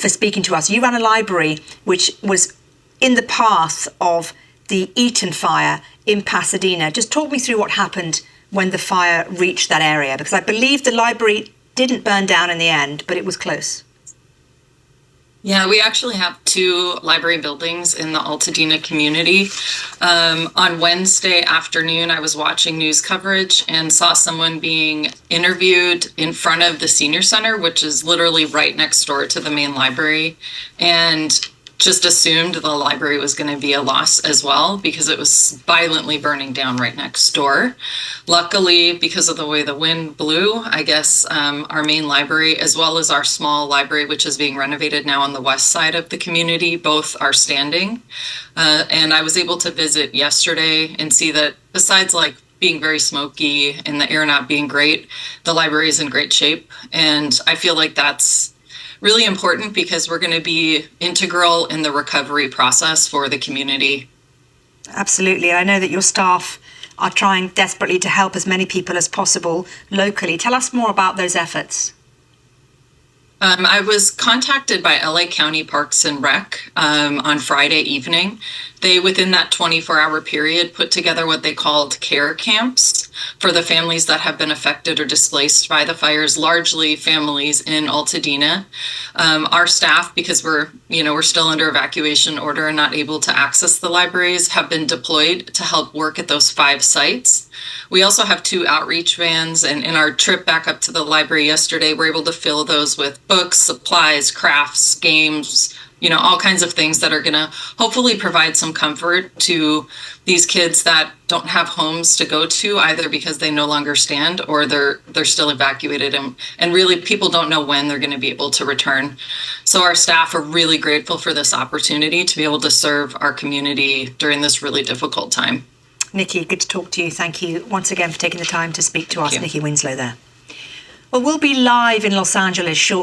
for speaking to us. You ran a library which was in the path of the Eaton Fire in Pasadena. Just talk me through what happened when the fire reached that area, because I believe the library didn't burn down in the end, but it was close. Yeah, we actually have 2 library buildings in the Altadena community. On Wednesday afternoon, I was watching news coverage and saw someone being interviewed in front of the senior center, which is literally right next door to the main library, and just assumed the library was going to be a loss as well because it was violently burning down right next door. Luckily, because of the way the wind blew, I guess our main library, as well as our small library, which is being renovated now on the west side of the community, both are standing. And I was able to visit yesterday and see that besides being very smoky and the air not being great, the library is in great shape. And I feel like that's really important because we're going to be integral in the recovery process for the community. Absolutely. I know that your staff are trying desperately to help as many people as possible locally. Tell us more about those efforts. I was contacted by LA County Parks and Rec on Friday evening. They, within that 24-hour period, put together what they called care camps for the families that have been affected or displaced by the fires, largely families in Altadena. Our staff, because we're still under evacuation order and not able to access the libraries, have been deployed to help work at those 5 sites. We also have 2 outreach vans, and in our trip back up to the library yesterday, we're able to fill those with books, supplies, crafts, games, all kinds of things that are going to hopefully provide some comfort to these kids that don't have homes to go to, either because they no longer stand or they're still evacuated, and really people don't know when they're going to be able to return. So our staff are really grateful for this opportunity to be able to serve our community during this really difficult time. Nikki, good to talk to you. Thank you once again for taking the time to speak to us. Thank you. Nikki Winslow there. Well, we'll be live in Los Angeles shortly.